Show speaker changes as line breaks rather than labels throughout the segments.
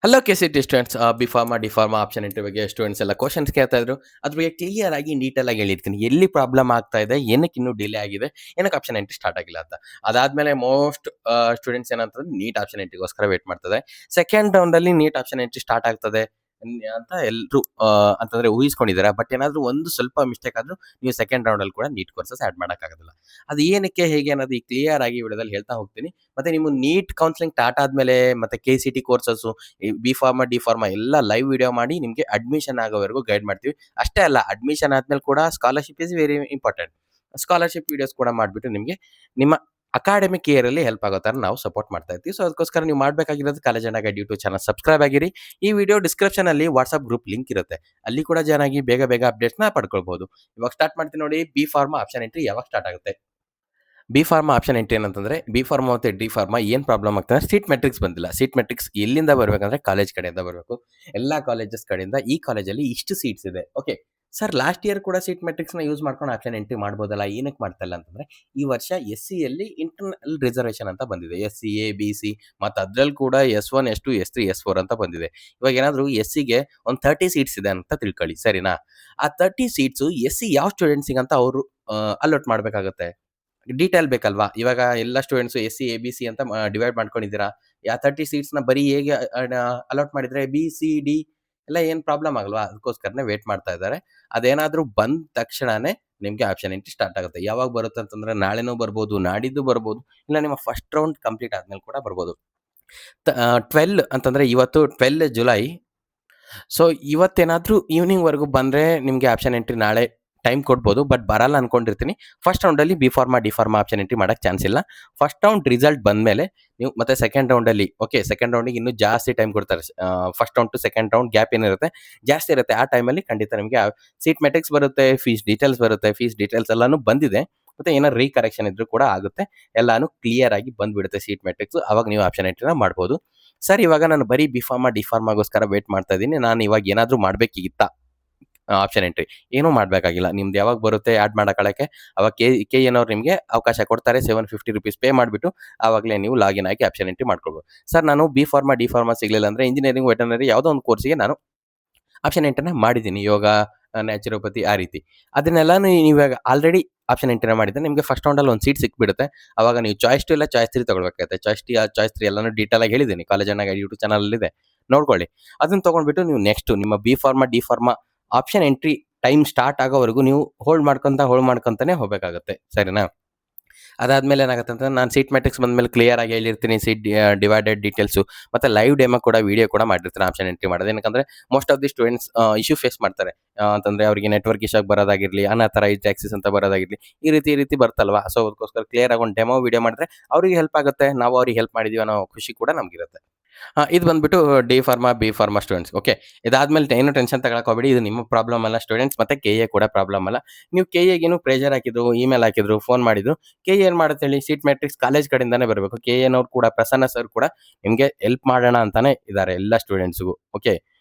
Hello KCT students. B pharma, D pharma option interview ಬಗ್ಗೆ students ಎಲ್ಲ questions ಕೇಳ್ತಾ ಇದ್ರು. ಅದ್ರ ಬಗ್ಗೆ ಕ್ಲಿಯರ್ ಆಗಿ ಡೀಟೇಲ್ ಆಗಿ ಹೇಳಿರ್ತೀನಿ. ಎಲ್ಲಿ ಪ್ರಾಬ್ಲಮ್ ಆಗ್ತಾ ಇದೆ, ಏನಕ್ಕೆ ಇನ್ನೂ ಡಿಲೇ ಆಗಿದೆ, ಏನಕ್ಕೆ ಆಪ್ಷನ್ ಎಂಟ್ರಿ ಸ್ಟಾರ್ಟ್ ಆಗಿಲ್ಲ ಅಂತ. ಅದಾದ್ಮೇಲೆ ಮೋಸ್ಟ್ ಸ್ಟೂಡೆಂಟ್ಸ್ ಏನಂತಂದ್ರೆ ನೀಟ್ ಆಪ್ಷನ್ ಎಂಟ್ರಿಗೋಸ್ಕರ ವೇಟ್ ಮಾಡ್ತದೆ. ಸೆಕೆಂಡ್ ರೌಂಡ್ ಅಲ್ಲಿ ನೀಟ್ ಆಪ್ಷನ್ ಎಂಟ್ರಿ ಸ್ಟಾರ್ಟ್ ಆಗ್ತದೆ ಅಂತ ಎಲ್ಲರೂ ಅಂತಂದ್ರೆ ಊಹಿಸ್ಕೊಂಡಿದ್ದಾರೆ. ಬಟ್ ಏನಾದ್ರೂ ಒಂದು ಸ್ವಲ್ಪ ಮಿಸ್ಟೇಕ್ ಆದ್ರೂ ನೀವು ಸೆಕೆಂಡ್ ರೌಂಡ್ ಅಲ್ಲಿ ಕೂಡ ನೀಟ್ ಕೋರ್ಸಸ್ ಆಡ್ ಮಾಡೋಕ್ಕಾಗೋದಿಲ್ಲ. ಅದು ಏನಕ್ಕೆ ಹೇಗೆ ಅನ್ನೋದು ಈ ಕ್ಲಿಯರ್ ಆಗಿ ವಿಡಿಯೋದಲ್ಲಿ ಹೇಳ್ತಾ ಹೋಗ್ತೀನಿ. ಮತ್ತೆ ನೀವು ನೀಟ್ ಕೌನ್ಸಿಲಿಂಗ್ ಸ್ಟಾರ್ಟ್ ಆದ್ಮೇಲೆ ಮತ್ತೆ ಕೆ.ಸಿ.ಟಿ ಕೋರ್ಸಸ್, ಈ ಬಿ ಫಾರ್ಮಾ, ಡಿ ಫಾರ್ಮಾ ಎಲ್ಲ ಲೈವ್ ವಿಡಿಯೋ ಮಾಡಿ ನಿಮಗೆ ಅಡ್ಮಿಷನ್ ಆಗೋವರೆಗೂ ಗೈಡ್ ಮಾಡ್ತೀವಿ. ಅಷ್ಟೇ ಅಲ್ಲ, ಅಡ್ಮಿಷನ್ ಆದ್ಮೇಲೆ ಕೂಡ scholarship is very important. Scholarship videos ಕೂಡ ಮಾಡಿಬಿಟ್ಟು ನಿಮಗೆ ನಿಮ್ಮ ಅಕಾಡೆಮಿಕ್ ಇಯರ್ ಅಲ್ಲಿ ಹೆಲ್ಪ್ ಆಗೋ ಥರ ನಾವು ಸಪೋರ್ಟ್ ಮಾಡ್ತಾ ಇರ್ತೀವಿ. ಸೊ ಅದಕ್ಕೋಸ್ಕರ ನೀವು ಮಾಡಬೇಕಾಗಿರೋದು College Guide YouTube channel subscribe ಆಗಿರಿ. ಈ ವಿಡಿಯೋ ಡಿಸ್ಕ್ರಿಪ್ಷನ್ ಅಲ್ಲಿ ವಾಟ್ಸ್ಆಪ್ ಗ್ರೂಪ್ ಲಿಂಕ್ ಇರುತ್ತೆ, ಅಲ್ಲಿ ಕೂಡ ಜಾಯ್ನ್ ಆಗಿ ಬೇಗ ಬೇಗ ಅಪ್ಡೇಟ್ಸ್ನ ಪಡ್ಕೊಳ್ಬಹುದು. ಇವಾಗ ಸ್ಟಾರ್ಟ್ ಮಾಡ್ತೀನಿ ನೋಡಿ. ಬಿ ಫಾರ್ಮಾ ಆಪ್ಷನ್ ಎಂಟ್ರಿ ಯಾವಾಗ ಸ್ಟಾರ್ಟ್ ಆಗುತ್ತೆ? ಬಿ ಫಾರ್ಮಾ ಆಪ್ಷನ್ ಎಂಟ್ರಿ ಏನಂತಂದ್ರೆ, ಬಿ ಫಾರ್ಮಾ ಮತ್ತು ಡಿ ಫಾರ್ಮಾ ಏನು ಪ್ರಾಬ್ಲಮ್ ಆಗ್ತದೆ, ಸೀಟ್ ಮೆಟ್ರಿಕ್ಸ್ ಬಂದಿಲ್ಲ. ಸೀಟ್ ಮೆಟ್ರಿಕ್ಸ್ ಎಲ್ಲಿಂದ ಬರಬೇಕಂದ್ರೆ ಕಾಲೇಜ್ ಕಡೆಯಿಂದ ಬರಬೇಕು. ಎಲ್ಲ ಕಾಲೇಜಸ್ ಕಡೆಯಿಂದ ಈ ಕಾಲೇಜಲ್ಲಿ ಇಷ್ಟು ಸೀಟ್ಸ್ ಇದೆ. ಓಕೆ ಸರ್, ಲಾಸ್ಟ್ ಇಯರ್ ಕೂಡ ಸೀಟ್ ಮೆಟ್ರಿಕ್ಸ್ನ ಯೂಸ್ ಮಾಡ್ಕೊಂಡು ಆಪ್ಷನ್ ಎಂಟ್ರಿ ಮಾಡ್ಬೋದಲ್ಲ, ಏನಕ್ಕೆ ಮಾಡ್ತಾ ಇಲ್ಲ ಅಂತಂದ್ರೆ, ಈ ವರ್ಷ SC ಇಂಟರ್ನಲ್ ರಿಸರ್ವೇಷನ್ ಅಂತ ಬಂದಿದೆ. SC, BC ಮತ್ತು ಅದ್ರಲ್ಲಿ ಕೂಡ S1, S2, S3, S4 ಅಂತ ಬಂದಿದೆ. ಇವಾಗ ಏನಾದರೂ SCಗೆ ಒಂದು 30 ಸೀಟ್ಸ್ ಇದೆ ಅಂತ ತಿಳ್ಕೊಳ್ಳಿ, ಸರಿನಾ? ಆ 30 ಸೀಟ್ಸು SC ಯಾವ ಸ್ಟೂಡೆಂಟ್ಸಿಗೆ ಅಂತ ಅವರು ಅಲೋಟ್ ಮಾಡಬೇಕಾಗುತ್ತೆ. ಡೀಟೇಲ್ ಬೇಕಲ್ವಾ? ಇವಾಗ ಎಲ್ಲ ಸ್ಟೂಡೆಂಟ್ಸು SC, ABC ಅಂತ ಡಿವೈಡ್ ಮಾಡ್ಕೊಂಡಿದ್ದೀರಾ. 30 ಸೀಟ್ಸ್ನ ಬರೀ ಹೇಗೆ ಅಲಾಟ್ ಮಾಡಿದರೆ B, C, D ಎಲ್ಲ ಏನು ಪ್ರಾಬ್ಲಮ್ ಆಗಲ್ವಾ? ಅದಕ್ಕೋಸ್ಕರನೇ ವೇಟ್ ಮಾಡ್ತಾ ಇದ್ದಾರೆ. ಅದೇನಾದರೂ ಬಂದ ತಕ್ಷಣನೇ ನಿಮಗೆ ಆಪ್ಷನ್ ಎಂಟ್ರಿ ಸ್ಟಾರ್ಟ್ ಆಗುತ್ತೆ. ಯಾವಾಗ ಬರುತ್ತೆ ಅಂತಂದ್ರೆ, ನಾಳೆನೂ ಬರ್ಬೋದು, ನಾಡಿದ್ದು ಬರ್ಬೋದು, ಇಲ್ಲ ನಿಮ್ಮ ಫಸ್ಟ್ ರೌಂಡ್ ಕಂಪ್ಲೀಟ್ ಆದ್ಮೇಲೆ ಕೂಡ ಬರ್ಬೋದು. 12 ಅಂತಂದ್ರೆ ಇವತ್ತು 12 ಜುಲೈ. ಸೊ ಇವತ್ತೇನಾದರೂ ಈವ್ನಿಂಗ್ವರೆಗೂ ಬಂದರೆ ನಿಮಗೆ ಆಪ್ಷನ್ ಎಂಟ್ರಿ ನಾಳೆ ಟೈಮ್ ಕೊಡ್ಬೋದು, ಬಟ್ ಬರಲ್ಲ ಅನ್ಕೊಂಡಿರ್ತೀನಿ. ಫಸ್ಟ್ ರೌಂಡಲ್ಲಿ B pharma, D pharma option entry ಮಾಡೋಕ್ಕೆ ಚಾನ್ಸ್ ಇಲ್ಲ. ಫಸ್ಟ್ ರೌಂಡ್ ರಿಸಲ್ಟ್ ಬಂದಮೇಲೆ ನೀವು ಮತ್ತೆ ಸೆಕೆಂಡ್ ರೌಂಡಲ್ಲಿ ಸೆಕೆಂಡ್ ರೌಂಡಿಗೆ ಇನ್ನೂ ಜಾಸ್ತಿ ಟೈಮ್ ಕೊಡ್ತಾರೆ. First round two second round gap ಏನಿರುತ್ತೆ ಜಾಸ್ತಿ ಇರುತ್ತೆ. ಆ ಟೈಮಲ್ಲಿ ಖಂಡಿತ ನಿಮಗೆ ಸೀಟ್ ಮೆಟ್ರಿಕ್ಸ್ ಬರುತ್ತೆ, ಫೀಸ್ ಡೀಟೇಲ್ಸ್ ಬರುತ್ತೆ. ಫೀಸ್ ಡೀಟೇಲ್ಸ್ ಎಲ್ಲಾನು ಬಂದಿದೆ, ಮತ್ತೆ ಏನಾದ್ರು ರೀಕರೆಕ್ಷನ್ ಇದ್ರೂ ಕೂಡ ಆಗುತ್ತೆ. ಎಲ್ಲಾನು ಕ್ಲಿಯರ್ ಆಗಿ ಬಂದ್ಬಿಡುತ್ತೆ ಸೀಟ್ ಮೆಟ್ರಿಕ್ಸ್. ಅವಾಗ ನೀವು ಆಪ್ಷನ್ ಎಂಟ್ರಿನ ಮಾಡ್ಬೋದು. ಸರ್, ಇವಾಗ ನಾನು ಬರೀ ಬಿ ಫಾರ್ಮಾ, ಡಿ ಫಾರ್ಮಾಗೋಸ್ಕರ ವೇಟ್ ಮಾಡ್ತಾ ಇದ್ದೀನಿ, ನಾನು ಇವಾಗ ಏನಾದರೂ ಮಾಡಬೇಕಿತ್ತಾ ಆಪ್ಷನ್ ಎಂಟ್ರಿ? ಏನೂ ಮಾಡಬೇಕಾಗಿಲ್ಲ. ನಿಮ್ದು ಯಾವಾಗ ಬರುತ್ತೆ ಆ್ಯಡ್ ಮಾಡ್ಕೊಳ್ಳೋಕ್ಕೆ, ಅವಾಗ KEN ಅವ್ರು ನಿಮಗೆ ಅವಕಾಶ ಕೊಡ್ತಾರೆ. 750 ರೂಪೀಸ್ ಪೇ ಮಾಡಿಬಿಟ್ಟು ಆವಾಗಲೇ ನೀವು ಲಾಗಿನ್ ಆಗಿ ಆಪ್ಷನ್ ಎಂಟ್ರಿ ಮಾಡ್ಕೊಳ್ಬೋದು. ಸರ್, ನಾನು ಬಿ ಫಾರ್ಮಾ, ಡಿ ಫಾರ್ಮಾ ಸಿಗಲಿಲ್ಲ ಅಂದರೆ ಇಂಜಿನಿಯರಿಂಗ್, ವೆಟರ್ನರಿ ಯಾವುದೋ ಒಂದು ಕೋರ್ಸಿಗೆ ನಾನು ಆಪ್ಷನ್ ಎಂಟ್ರಿನ ಮಾಡಿದ್ದೀನಿ. ಯೋಗ, ನ್ಯಾಚುರೋಪತಿ ಆ ರೀತಿ ಅದನ್ನೆಲ್ಲನೂ ನೀವಾಗ ಆಲ್ರೆಡಿ ಆಪ್ಷನ್ ಎಂಟ್ರಿನ ಮಾಡಿದ್ರೆ ನಿಮಗೆ ಫಸ್ಟ್ ರೌಂಡಲ್ಲಿ ಒಂದು ಸೀಟ್ ಸಿಕ್ಬಿಡುತ್ತೆ. ಅವಾಗ ನೀವು ಚಾಯ್ಸ್ 2 ಇಲ್ಲ ಚಾಯ್ಸ್ 3 ತೊಗೊಳ್ಬೇಕಾಗುತ್ತೆ. ಚಾಯ್ಸ್ 2, ಚಾಯ್ಸ್ 3 ಎಲ್ಲನೂ ಡೀಟೇಲಾಗಿ ಹೇಳಿದ್ದೀನಿ, ಕಾಲೇಜ್ ಯೂಟ್ಯೂಬ್ ಚಾನಲಲ್ಲಿದೆ, ನೋಡ್ಕೊಳ್ಳಿ. ಅದನ್ನು ತೊಗೊಂಡ್ಬಿಟ್ಟು ನೀವು ನೆಕ್ಸ್ಟ್ ನಿಮ್ಮ B pharma, D pharma option entry time start ಆಗೋವರೆಗೂ ನೀವು ಹೋಲ್ಡ್ ಮಾಡ್ಕೊತಾನೆ ಹೋಗಬೇಕಾಗುತ್ತೆ, ಸರಿನಾ? ಅದಾದ್ಮೇಲೆ ಏನಾಗುತ್ತೆ ಅಂತಂದ್ರೆ, ನಾನು ಸೀಟ್ ಮ್ಯಾಟ್ರಿಕ್ಸ್ ಬಂದಮೇಲೆ ಕ್ಲಿಯರ್ ಆಗಿ ಹೇಳಿರ್ತೀನಿ. ಸೀಟ್ ಡಿವೈಡೆಡ್ ಡೀಟೇಲ್ಸು ಮತ್ತು ಲೈವ್ ಡೆಮೋ ಕೂಡ ವಿಡಿಯೋ ಕೂಡ ಮಾಡಿರ್ತೀನಿ ಆಪ್ಷನ್ ಎಂಟ್ರಿ ಮಾಡೋದು. ಏನಕ್ಕಂದ್ರೆ most of the students issue face ಮಾಡ್ತಾರೆ. ಅಂತಂದರೆ ಅವರಿಗೆ ನೆಟ್ವರ್ಕ್ ಇಶ್ಯೂಗೆ ಬರೋದಾಗಿರಲಿ, ಅನ್ಅಥರೈಸ್ಡ್ ಆಕ್ಸೆಸ್ ಅಂತ ಬರೋದಾಗಿರಲಿ, ಈ ರೀತಿ ಬರ್ತಲ್ವಾ. ಸೊ ಅದಕ್ಕೋಸ್ಕರ ಕ್ಲಿಯರ್ ಆಗಿ ಒಂದು ಡೆಮೋ ವಿಡಿಯೋ ಮಾಡಿದ್ರೆ ಅವರಿಗೆ ಹೆಲ್ಪ್ ಆಗುತ್ತೆ, ನಾವು ಅವ್ರಿಗೆ ಹೆಲ್ಪ್ ಮಾಡಿದೀವಿ ಅನ್ನೋ ಖುಷಿ ಕೂಡ ನಮಗಿರುತ್ತೆ. ಇದು ಬಂದ್ಬಿಟ್ಟು D pharma, B pharma students. Okay, ಇದಾದ್ಮೇಲೆ ಏನು ಟೆನ್ಷನ್ ತಗೊಳಕ್ಕೆ ಹೋಗಬೇಡಿ. ಇದು ನಿಮ್ಮ ಪ್ರಾಬ್ಲಮ್ ಅಲ್ಲ ಸ್ಟೂಡೆಂಟ್ಸ್, ಮತ್ತೆ KA ಕೂಡ ಪ್ರಾಬ್ಲಮ್ ಅಲ್ಲ. ನೀವು KAಗೇನು ಪ್ರೆಷರ್ ಹಾಕಿದ್ರು, ಇಮೇಲ್ ಹಾಕಿದ್ರು, ಫೋನ್ ಮಾಡಿದ್ರು, KA ಏನು ಮಾಡುತ್ತೆ ಹೇಳಿ, ಸೀಟ್ ಮ್ಯಾಟ್ರಿಕ್ಸ್ ಕಾಲೇಜ್ ಕಡೆಯಿಂದಾನೇ ಬರಬೇಕು. KAನವ್ರು ಕೂಡ, ಪ್ರಸನ್ನ ಸರ್ ಕೂಡ ನಿಮಗೆ ಹೆಲ್ಪ್ ಮಾಡೋಣ ಅಂತಾನೆ ಇದ್ದಾರೆ ಎಲ್ಲ ಸ್ಟೂಡೆಂಟ್ಸ್ಗೂ. ಓಕೆ,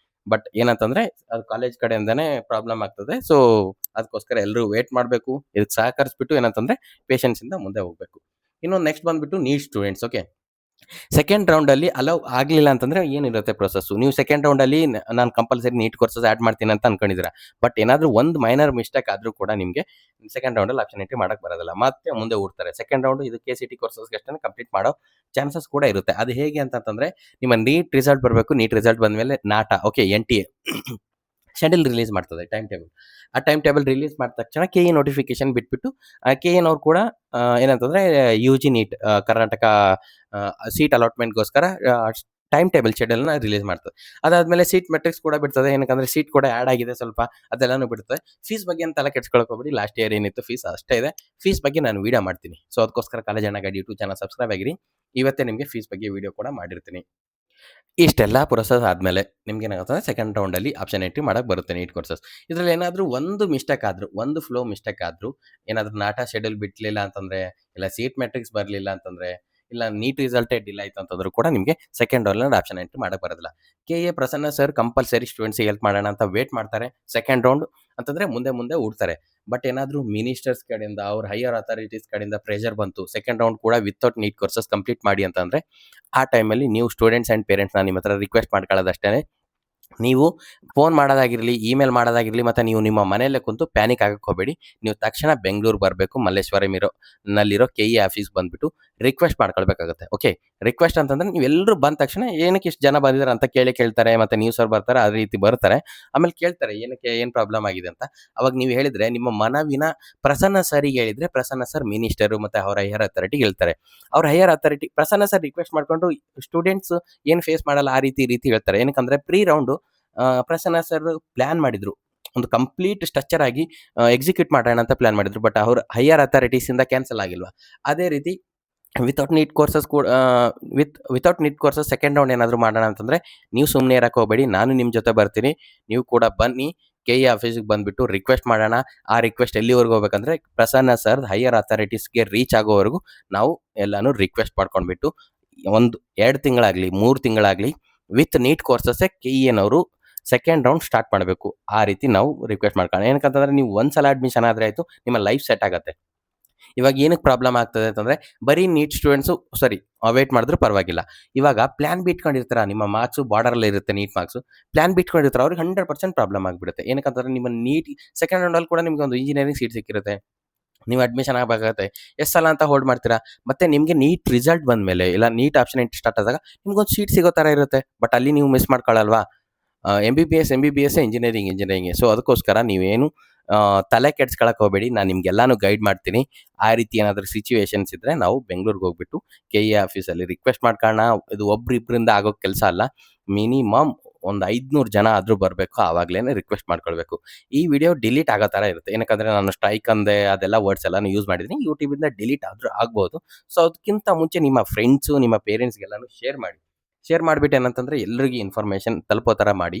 ಬಟ್ ಏನಂತಂದ್ರೆ ಅದು ಕಾಲೇಜ್ ಕಡೆಯಿಂದಾನೇ ಪ್ರಾಬ್ಲಮ್ ಆಗ್ತದೆ. ಸೊ ಅದಕ್ಕೋಸ್ಕರ ಎಲ್ಲರೂ ವೇಟ್ ಮಾಡಬೇಕು. ಇದಕ್ಕೆ ಸಹಕರಿಸ್ಬಿಟ್ಟು ಏನಂತಂದ್ರೆ ಪೇಷನ್ಸಿಂದ ಮುಂದೆ ಹೋಗಬೇಕು. ಇನ್ನು ನೆಕ್ಸ್ಟ್ ಬಂದ್ಬಿಟ್ಟು ನೀಟ್ ಸ್ಟೂಡೆಂಟ್ಸ್. ಓಕೆ, ಸೆಕೆಂಡ್ ರೌಂಡಲ್ಲಿ ಅಲೌ ಆಗಲಿಲ್ಲ ಅಂತಂದರೆ ಏನಿರುತ್ತೆ ಪ್ರೊಸೆಸ್ಸು? ನೀವು ಸೆಕೆಂಡ್ ರೌಂಡಲ್ಲಿ ನಾನು ಕಂಪಲ್ಸರಿ ನೀಟ್ ಕೋರ್ಸಸ್ ಆ್ಯಡ್ ಮಾಡ್ತೀನಿ ಅಂತ ಅನ್ಕೊಂಡಿದ್ದೀರಾ. ಬಟ್ ಏನಾದರೂ ಒಂದು ಮೈನರ್ ಮಿಸ್ಟೇಕ್ ಆದರೂ ಕೂಡ ನಿಮಗೆ ಸೆಕೆಂಡ್ ರೌಂಡಲ್ಲಿ ಆಪ್ಷನ್ ಎಂಟ್ರಿ ಮಾಡೋಕ್ಕೆ ಬರೋದಿಲ್ಲ, ಮತ್ತೆ ಮುಂದೆ ಓಡ್ತಾರೆ. ಸೆಕೆಂಡ್ ರೌಂಡು ಇದು KCT ಕೋರ್ಸಸ್ಗೆ ಅಷ್ಟೇ ಕಂಪ್ಲೀಟ್ ಮಾಡೋ ಚಾನ್ಸಸ್ ಕೂಡ ಇರುತ್ತೆ. ಅದು ಹೇಗೆ ಅಂತಂತಂದರೆ, ನಿಮ್ಮ ನೀಟ್ ರಿಸಲ್ಟ್ ಬರಬೇಕು. ನೀಟ್ ರಿಸಲ್ಟ್ ಬಂದಮೇಲೆ ನಾಟಾ, NTA ಶೆಡ್ಯೂಲ್ ರಿಲೀಸ್ ಮಾಡ್ತದೆ, ಟೈಮ್ ಟೇಬಲ್. ಆ ಟೈಮ್ ಟೇಬಲ್ ರಿಲೀಸ್ ಮಾಡಿದ ತಕ್ಷಣ KE ನೋಟಿಫಿಕೇಶನ್ ಬಿಟ್ಬಿಟ್ಟು KEನವ್ರು ಕೂಡ ಏನಂತಂದರೆ UG ನೀಟ್ ಕರ್ನಾಟಕ ಸೀಟ್ ಅಲಾಟ್ಮೆಂಟ್ಗೋಸ್ಕರ ಟೈಮ್ ಟೇಬಲ್ ಶೆಡ್ಯೂಲ್ನ ರಿಲೀಸ್ ಮಾಡ್ತದೆ. ಅದಾದಮೇಲೆ ಸೀಟ್ ಮೆಟ್ರಿಕ್ಸ್ ಕೂಡ ಬಿಡ್ತದೆ. ಏನಕ್ಕಂದರೆ ಸೀಟ್ ಕೂಡ ಆ್ಯಡ್ ಆಗಿದೆ ಸ್ವಲ್ಪ, ಅದೆಲ್ಲನೂ ಬಿಡ್ತದೆ. ಫೀಸ್ ಬಗ್ಗೆ ಅಂತೆಲ್ಲ ಕೆಡ್ಸ್ಕೊಳಕ್ಕೆ ಹೋಗ್ಬೇಡಿ. ಲಾಸ್ಟ್ ಇಯರ್ ಏನಿತ್ತು ಫೀಸ್ ಅಷ್ಟೇ ಇದೆ. ಫೀಸ್ ಬಗ್ಗೆ ನಾನು ವೀಡಿಯೋ ಮಾಡ್ತೀನಿ. ಸೊ ಅದಕ್ಕೋಸ್ಕರ college Guide YouTube channel subscribe ಆಗಿರಿ. ಇವತ್ತೇ ನಿಮಗೆ ಫೀಸ್ ಬಗ್ಗೆ ವೀಡಿಯೋ ಕೂಡ ಮಾಡಿರ್ತೀನಿ. ಇಷ್ಟೆಲ್ಲ ಪ್ರೊಸೆಸ್ ಆದಮೇಲೆ ನಿಮ್ಗೇನಾಗುತ್ತೆ, ಸೆಕೆಂಡ್ ರೌಂಡಲ್ಲಿ ಆಪ್ಷನ್ ಎಂಟ್ರಿ ಮಾಡೋಕ್ಕೆ ಬರುತ್ತೆ ನೀಟ್ ಕೋರ್ಸಸ್. ಇದರಲ್ಲಿ ಏನಾದರೂ ಒಂದು ಮಿಸ್ಟೇಕ್ ಆದರೂ, ಒಂದು ಫ್ಲೋ ಮಿಸ್ಟೇಕ್ ಆದರೂ, ಏನಾದರೂ ನಾಟಾ ಶೆಡ್ಯೂಲ್ ಬಿಡಲಿಲ್ಲ ಅಂತಂದರೆ, ಇಲ್ಲ ಸೀಟ್ ಮ್ಯಾಟ್ರಿಕ್ಸ್ ಬರಲಿಲ್ಲ ಅಂತಂದರೆ, ಇಲ್ಲ ನೀಟ್ ರಿಸಲ್ಟೇ ಡಿಲೇ ಆಯ್ತು ಅಂತಂದ್ರೂ ಕೂಡ ನಿಮಗೆ ಸೆಕೆಂಡ್ ರೌಂಡ್ ಆಪ್ಷನ್ ಎಂಟ್ರಿ ಮಾಡಕ್ಕೆ ಬರೋದಿಲ್ಲ. ಕೆ.ಎ. ಪ್ರಸನ್ನ ಸರ್ ಕಂಪಲ್ಸರಿ ಸ್ಟೂಡೆಂಟ್ಸಿಗೆ ಹೆಲ್ಪ್ ಮಾಡೋಣ ಅಂತ ವೇಟ್ ಮಾಡ್ತಾರೆ. ಸೆಕೆಂಡ್ ರೌಂಡ್ ಅಂತಂದ್ರೆ ಮುಂದೆ ಹೂಡ್ತಾರೆ. ಬಟ್ ಏನಾದರೂ ಮಿನಿಸ್ಟರ್ಸ್ ಕಡೆಯಿಂದ, ಅವ್ರ ಹೈಯರ್ ಅಥಾರಿಟೀಸ್ ಕಡೆಯಿಂದ ಪ್ರೆಷರ್ ಬಂತು, ಸೆಕೆಂಡ್ ರೌಂಡ್ ಕೂಡ ವಿತೌಟ್ ನೀಟ್ ಕೋರ್ಸಸ್ ಕಂಪ್ಲೀಟ್ ಮಾಡಿ ಅಂತಂದ್ರೆ, ಆ ಟೈಮಲ್ಲಿ ನೀವು ಸ್ಟೂಡೆಂಟ್ಸ್ ಆ್ಯಂಡ್ ಪೇರೆಂಟ್ಸ್‌ನ ನಿಮ್ಮ ಹತ್ರ ರಿಕ್ವೆಸ್ಟ್ ಮಾಡ್ಕೊಳ್ಳೋದಷ್ಟೇನೆ. ನೀವು ಫೋನ್ ಮಾಡೋದಾಗಿರಲಿ, ಇಮೇಲ್ ಮಾಡೋದಾಗಿರಲಿ, ಮತ್ತು ನೀವು ನಿಮ್ಮ ಮನೆಯಲ್ಲೇ ಕುಂತು ಪ್ಯಾನಿಕ್ ಆಗಕ್ಕೆ ಹೋಗಬೇಡಿ. ನೀವು ತಕ್ಷಣ ಬೆಂಗಳೂರು ಬರಬೇಕು. ಮಲ್ಲೇಶ್ವರಂ ನಲ್ಲಿರೋ ಕೆ.ಇ. ಆಫೀಸ್‌ಗೆ ಬಂದುಬಿಟ್ಟು ರಿಕ್ವೆಸ್ಟ್ ಮಾಡ್ಕೊಳ್ಬೇಕಾಗುತ್ತೆ. ಓಕೆ, ರಿಕ್ವೆಸ್ಟ್ ಅಂತಂದ್ರೆ ನೀವೆಲ್ಲರೂ ಬಂದ ತಕ್ಷಣ ಏನಕ್ಕೆ ಇಷ್ಟು ಜನ ಬಂದಿದ್ದಾರೆ ಅಂತ ಕೇಳ್ತಾರೆ. ಮತ್ತು ನ್ಯೂಸ್ ಅವ್ರು ಬರ್ತಾರೆ, ಅದೇ ರೀತಿ ಬರ್ತಾರೆ. ಆಮೇಲೆ ಕೇಳ್ತಾರೆ ಏನಕ್ಕೆ, ಏನು ಪ್ರಾಬ್ಲಮ್ ಆಗಿದೆ ಅಂತ. ಅವಾಗ ನೀವು ಹೇಳಿದರೆ, ನಿಮ್ಮ ಮನವಿನ ಪ್ರಸನ್ನ ಸರಿಗೆ ಹೇಳಿದರೆ, ಪ್ರಸನ್ನ ಸರ್ ಮಿನಿಸ್ಟರು ಮತ್ತು ಅವರ ಹೈಯರ್ ಅಥಾರಿಟಿಗೆ ಹೇಳ್ತಾರೆ. ಅವ್ರ higher authority Prasanna sir request ಮಾಡಿಕೊಂಡು ಸ್ಟೂಡೆಂಟ್ಸ್ ಏನು ಫೇಸ್ ಮಾಡಲ್ಲ ಆ ರೀತಿ ಹೇಳ್ತಾರೆ. ಏನಕ್ಕಂದ್ರೆ pre round Prasanna sir plan ಮಾಡಿದ್ರು. ಒಂದು ಕಂಪ್ಲೀಟ್ ಸ್ಟ್ರಕ್ಚರ್ ಆಗಿ ಎಕ್ಸಿಕ್ಯೂಟ್ ಮಾಡೋಣ ಅಂತ ಪ್ಲಾನ್ ಮಾಡಿದ್ರು. ಬಟ್ ಅವ್ರ ಹೈಯರ್ ಅಥಾರಿಟೀಸಿಂದ ಕ್ಯಾನ್ಸಲ್ ಆಗಿಲ್ವಾ? ಅದೇ ರೀತಿ ವಿತೌಟ್ ನೀಟ್ ಕೋರ್ಸಸ್ ಕೂಡ without NEET courses second round ಏನಾದರೂ ಮಾಡೋಣ ಅಂತಂದರೆ, ನೀವು ಸುಮ್ಮನೆ ಇರಕ್ಕೆ ಹೋಗಬೇಡಿ. ನಾನು ನಿಮ್ಮ ಜೊತೆ ಬರ್ತೀನಿ. ನೀವು ಕೂಡ ಬನ್ನಿ. ಕೆ.ಇ. ಆಫೀಸಿಗೆ ಬಂದುಬಿಟ್ಟು ರಿಕ್ವೆಸ್ಟ್ ಮಾಡೋಣ. ಆ ರಿಕ್ವೆಸ್ಟ್ ಎಲ್ಲಿವರೆಗೂ ಹೋಗ್ಬೇಕಂದ್ರೆ, ಪ್ರಸನ್ನ ಸರ್ ಹೈಯರ್ ಅಥಾರಿಟೀಸ್ಗೆ ರೀಚ್ ಆಗೋವರೆಗೂ ನಾವು ಎಲ್ಲಾನು ರಿಕ್ವೆಸ್ಟ್ ಮಾಡ್ಕೊಂಡ್ಬಿಟ್ಟು 2 ತಿಂಗಳಾಗಲಿ 3 ತಿಂಗಳಾಗಲಿ ವಿತ್ ನೀಟ್ ಕೋರ್ಸಸ್ಸೇ ಕೆ.ಇ.ನವರು ಸೆಕೆಂಡ್ ರೌಂಡ್ ಸ್ಟಾರ್ಟ್ ಮಾಡಬೇಕು. ಆ ರೀತಿ ನಾವು ರಿಕ್ವೆಸ್ಟ್ ಮಾಡ್ಕೊಳ್ಳೋಣ. ಏನಕ್ಕಂತಂದರೆ, ನೀವು ಒಂದ್ಸಲ ಅಡ್ಮಿಷನ್ ಆದರೆ ಆಯಿತು, ನಿಮ್ಮ ಲೈಫ್ ಸೆಟ್ ಆಗುತ್ತೆ. ಇವಾಗ ಏನಕ್ಕೆ ಪ್ರಾಬ್ಲಮ್ ಆಗ್ತದೆ ಅಂತಂದರೆ, ಬರೀ ನೀಟ್ ಸ್ಟೂಡೆಂಟ್ಸು ವೇಟ್ ಮಾಡಿದ್ರೂ ಪರವಾಗಿಲ್ಲ. ಇವಾಗ ಪ್ಲಾನ್ ಬಿ ಇಟ್ಕೊಂಡಿರ್ತಾರ, ನಿಮ್ಮ ಮಾರ್ಕ್ಸು ಬಾರ್ಡರಲ್ಲಿ ಇರುತ್ತೆ ನೀಟ್ ಮಾರ್ಕ್ಸು. ಪ್ಲಾನ್ ಬಿ ಇಟ್ಕೊಂಡಿರ್ತಾರೆ, ಅವ್ರಿಗೆ 100% ಪ್ರಾಬ್ಲಮ್ ಆಗಿಬಿಡುತ್ತೆ. ಏನಕ್ಕಂತಂದರೆ, ನಿಮ್ಮ ನೀಟ್ ಸೆಕೆಂಡ್ ರೌಂಡಲ್ಲಿ ಕೂಡ ನಿಮಗೆ ಒಂದು ಇಂಜಿನಿಯರಿಂಗ್ ಸೀಟ್ ಸಿಕ್ಕಿರುತ್ತೆ. ನೀವು ಅಡ್ಮಿಷನ್ ಆಗಬೇಕಾಗತ್ತೆ. ಎಷ್ಟು ಸಲ ಅಂತ ಹೋಲ್ಡ್ ಮಾಡ್ತೀರಾ? ಮತ್ತೆ ನಿಮಗೆ ನೀಟ್ ರಿಸಲ್ಟ್ ಬಂದಮೇಲೆ, ಇಲ್ಲ ನೀಟ್ ಆಪ್ಷನ್ ಎಂಟ್ರಿ ಸ್ಟಾರ್ಟ್ ಆದಾಗ ನಿಮ್ಗೊಂದು ಸೀಟ್ ಸಿಗೋ ಥರ ಇರುತ್ತೆ. ಬಟ್ ಅಲ್ಲಿ ನೀವು ಮಿಸ್ ಮಾಡ್ಕೊಳ್ಳಲ್ವಾ? ಎಂ.ಬಿ.ಬಿ.ಎಸ್. ಇಂಜಿನಿಯರಿಂಗ್. ಸೊ ಅದಕ್ಕೋಸ್ಕರ ನೀವೇನು ತಲೆ ಕೆಡ್ಸ್ಕೊಳಕ್ಕೆ ಹೋಗಬೇಡಿ. ನಾನು ನಿಮಗೆಲ್ಲಾನು ಗೈಡ್ ಮಾಡ್ತೀನಿ. ಆ ರೀತಿ ಏನಾದರೂ ಸಿಚುವೇಷನ್ಸ್ ಇದ್ದರೆ ನಾವು ಬೆಂಗಳೂರಿಗೆ ಹೋಗ್ಬಿಟ್ಟು ಕೆ.ಇ. ಆಫೀಸಲ್ಲಿ ರಿಕ್ವೆಸ್ಟ್ ಮಾಡ್ಕೊಳ್ಳೋಣ. ಇದು ಒಬ್ಬರಿಬ್ಬರಿಂದ ಆಗೋ ಕೆಲಸ ಅಲ್ಲ. ಮಿನಿಮಮ್ ಒಂದು 500 ಜನ ಆದರೂ ಬರಬೇಕು. ಆವಾಗಲೇ ರಿಕ್ವೆಸ್ಟ್ ಮಾಡ್ಕೊಳ್ಬೇಕು. ಈ ವಿಡಿಯೋ ಡಿಲೀಟ್ ಆಗೋ ಥರ ಇರುತ್ತೆ. ಏನಕ್ಕಂದರೆ, ನಾನು ಸ್ಟ್ರೈಕ್ ಅಂದೆ ಅದೆಲ್ಲ ವರ್ಡ್ಸ್ ಎಲ್ಲಾನು ಯೂಸ್ ಮಾಡಿದ್ದೀನಿ. ಯೂಟ್ಯೂಬಿಂದ ಡಿಲೀಟ್ ಆದರೂ ಆಗ್ಬೋದು. ಸೊ ಅದಕ್ಕಿಂತ ಮುಂಚೆ ನಿಮ್ಮ ಫ್ರೆಂಡ್ಸು, ನಿಮ್ಮ ಪೇರೆಂಟ್ಸ್ಗೆಲ್ಲಾನು ಶೇರ್ ಮಾಡಿ. ಶೇರ್ ಮಾಡಿಬಿಟ್ಟು ಏನಂತಂದರೆ, ಎಲ್ಲರಿಗೂ ಇನ್ಫಾರ್ಮೇಷನ್ ತಲುಪೋ ಥರ ಮಾಡಿ.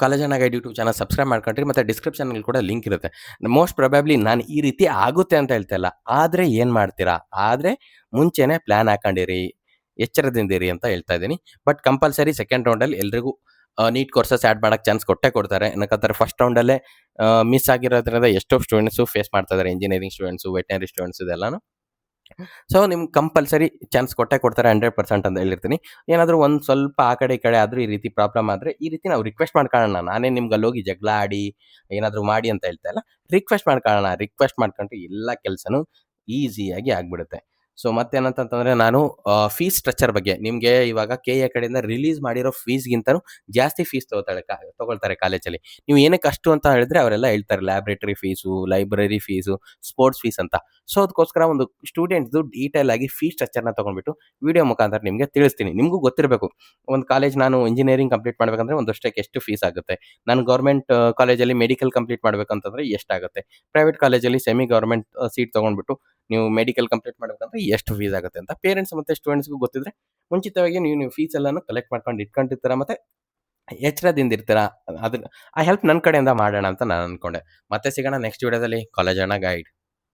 ಕಾಲೇಜನ ಗೈಡ್ ಯೂಟ್ಯೂಬ್ ಚಾನಲ್ ಸಬ್ಸ್ಕ್ರೈಬ್ ಮಾಡ್ಕೊಂಡ್ರಿ. ಮತ್ತು ಡಿಸ್ಕ್ರಿಪ್ಷನಲ್ಲಿ ಕೂಡ ಲಿಂಕ್ ಇರುತ್ತೆ. ಮೋಸ್ಟ್ ಪ್ರೊಬ್ಯಾಬ್ಲಿ ನಾನು ಈ ರೀತಿ ಆಗುತ್ತೆ ಅಂತ ಹೇಳ್ತಾ ಇಲ್ಲ. ಆದರೆ ಏನು ಮಾಡ್ತೀರಾ? ಆದರೆ ಮುಂಚೆನೇ ಪ್ಲ್ಯಾನ್ ಹಾಕೊಂಡಿರಿ, ಎಚ್ಚರದಿಂದಿರಿ ಅಂತ ಹೇಳ್ತಾ ಇದ್ದೀನಿ. ಬಟ್ ಕಂಪಲ್ಸರಿ ಸೆಕೆಂಡ್ ರೌಂಡಲ್ಲಿ ಎಲ್ರಿಗೂ ನೀಟ್ ಕೋರ್ಸಸ್ ಆ್ಯಡ್ ಮಾಡೋಕ್ಕೆ ಚಾನ್ಸ್ ಕೊಟ್ಟೇ ಕೊಡ್ತಾರೆ. ಏನಕ್ಕಂತಾರೆ, ಫಸ್ಟ್ ರೌಂಡಲ್ಲೇ ಮಿಸ್ ಆಗಿರೋದ್ರಿಂದ ಎಷ್ಟೋ ಸ್ಟೂಡೆಂಟ್ಸು ಫೇಸ್ ಮಾಡ್ತಾ ಇದ್ದಾರೆ. ಇಂಜಿನಿಯರಿಂಗ್ ಸ್ಟೂಡೆಂಟ್ಸು, ವೆಟನರಿ ಸ್ಟೂಡೆಂಟ್ಸ್ ಇದೆಲ್ಲನೂ. ಸೊ ನಿಮ್ಗೆ ಕಂಪಲ್ಸರಿ ಚಾನ್ಸ್ ಕೊಟ್ಟೇ ಕೊಡ್ತಾರೆ 100% ಅಂತ ಹೇಳಿರ್ತೀನಿ. ಏನಾದರೂ ಒಂದು ಸ್ವಲ್ಪ ಆ ಕಡೆ ಈ ಕಡೆ ಆದರೂ ಈ ರೀತಿ ಪ್ರಾಬ್ಲಮ್ ಆದರೆ, ಈ ರೀತಿ ನಾವು ರಿಕ್ವೆಸ್ಟ್ ಮಾಡ್ಕೊಳ್ಳೋಣ. ನಾನೇ ನಿಮ್ಗೆ ಅಲ್ಲೋಗಿ ಜಗಳ ಆಡಿ ಏನಾದರೂ ಮಾಡಿ ಅಂತ ಹೇಳ್ತಾ ಇಲ್ಲ. ರಿಕ್ವೆಸ್ಟ್ ಮಾಡ್ಕೊಳ್ಳೋಣ. ರಿಕ್ವೆಸ್ಟ್ ಮಾಡ್ಕೊಂಡ್ರೆ ಎಲ್ಲ ಕೆಲಸನೂ ಈಸಿಯಾಗಿ ಆಗಿಬಿಡುತ್ತೆ. ಸೊ ಮತ್ತೇನಂತಂತಂದರೆ, ನಾನು ಫೀಸ್ ಸ್ಟ್ರಕ್ಚರ್ ಬಗ್ಗೆ ನಿಮಗೆ ಇವಾಗ ಕೆ.ಎ. ಕಡೆಯಿಂದ ರಿಲೀಸ್ ಮಾಡಿರೋ ಫೀಸ್ಗಿಂತನೂ ಜಾಸ್ತಿ ಫೀಸ್ ತೊಗೊಳ್ತಾರೆ ಕಾಲೇಜಲ್ಲಿ. ನೀವು ಏನಕ್ಕೆ ಅಷ್ಟು ಅಂತ ಹೇಳಿದ್ರೆ ಅವರೆಲ್ಲ ಹೇಳ್ತಾರೆ, laboratory fees, library fees, sports fees ಅಂತ. ಸೊ ಅದಕ್ಕೋಸ್ಕರ ಒಂದು ಸ್ಟೂಡೆಂಟ್ಸ್ದು ಡೀಟೇಲ್ ಆಗಿ ಫೀಸ್ ಸ್ಟ್ರಕ್ಚರ್ನ ತೊಗೊಂಡ್ಬಿಟ್ಟು ವಿಡಿಯೋ ಮುಖಾಂತರ ನಿಮಗೆ ತಿಳಿಸ್ತೀನಿ. ನಿಮಗೂ ಗೊತ್ತಿರಬೇಕು, ಒಂದು ಕಾಲೇಜ್ ನಾನು ಇಂಜಿನಿಯರಿಂಗ್ ಕಂಪ್ಲೀಟ್ ಮಾಡಬೇಕಂದ್ರೆ ಒಂದು ವರ್ಷಕ್ಕೆ ಎಷ್ಟು ಫೀಸ್ ಆಗುತ್ತೆ. ನಾನು ಗೌರ್ಮೆಂಟ್ ಕಾಲೇಜಲ್ಲಿ ಮೆಡಿಕಲ್ ಕಂಪ್ಲೀಟ್ ಮಾಡಬೇಕಂತಂದರೆ ಎಷ್ಟಾಗುತ್ತೆ. ಪ್ರೈವೇಟ್ ಕಾಲೇಜಲ್ಲಿ ಸೆಮಿ ಗೌರ್ಮೆಂಟ್ ಸೀಟ್ ತೊಗೊಂಡ್ಬಿಟ್ಟು ನೀವು ಮೆಡಿಕಲ್ ಕಂಪ್ಲೀಟ್ ಮಾಡಬೇಕಂದ್ರೆ ಎಷ್ಟು ಫೀಸ್ ಆಗುತ್ತೆ ಅಂತ ಪೇರೆಂಟ್ಸ್ ಮತ್ತು ಸ್ಟೂಡೆಂಟ್ಸ್ಗೂ ಗೊತ್ತಿದ್ರೆ ಮುಂಚಿತವಾಗಿ ನೀವು ಫೀಸ್ ಎಲ್ಲಾನು ಕಲೆಕ್ಟ್ ಮಾಡ್ಕೊಂಡು ಇಟ್ಕೊಂಡಿರ್ತೀರ ಮತ್ತು ಎಚ್ಚರದಿಂದ ಇರ್ತೀರ. ಅದನ್ನ ಆ ಹೆಲ್ಪ್ ನನ್ನ ಕಡೆಯಿಂದ ಮಾಡೋಣ ಅಂತ ನಾನು ಅಂದ್ಕೊಂಡೆ. ಮತ್ತೆ ಸಿಗೋಣ ನೆಕ್ಸ್ಟ್ ವಿಡಿಯೋದಲ್ಲಿ. ಕಾಲೇಜ್ ಅಣ್ಣ ಗೈಡ್.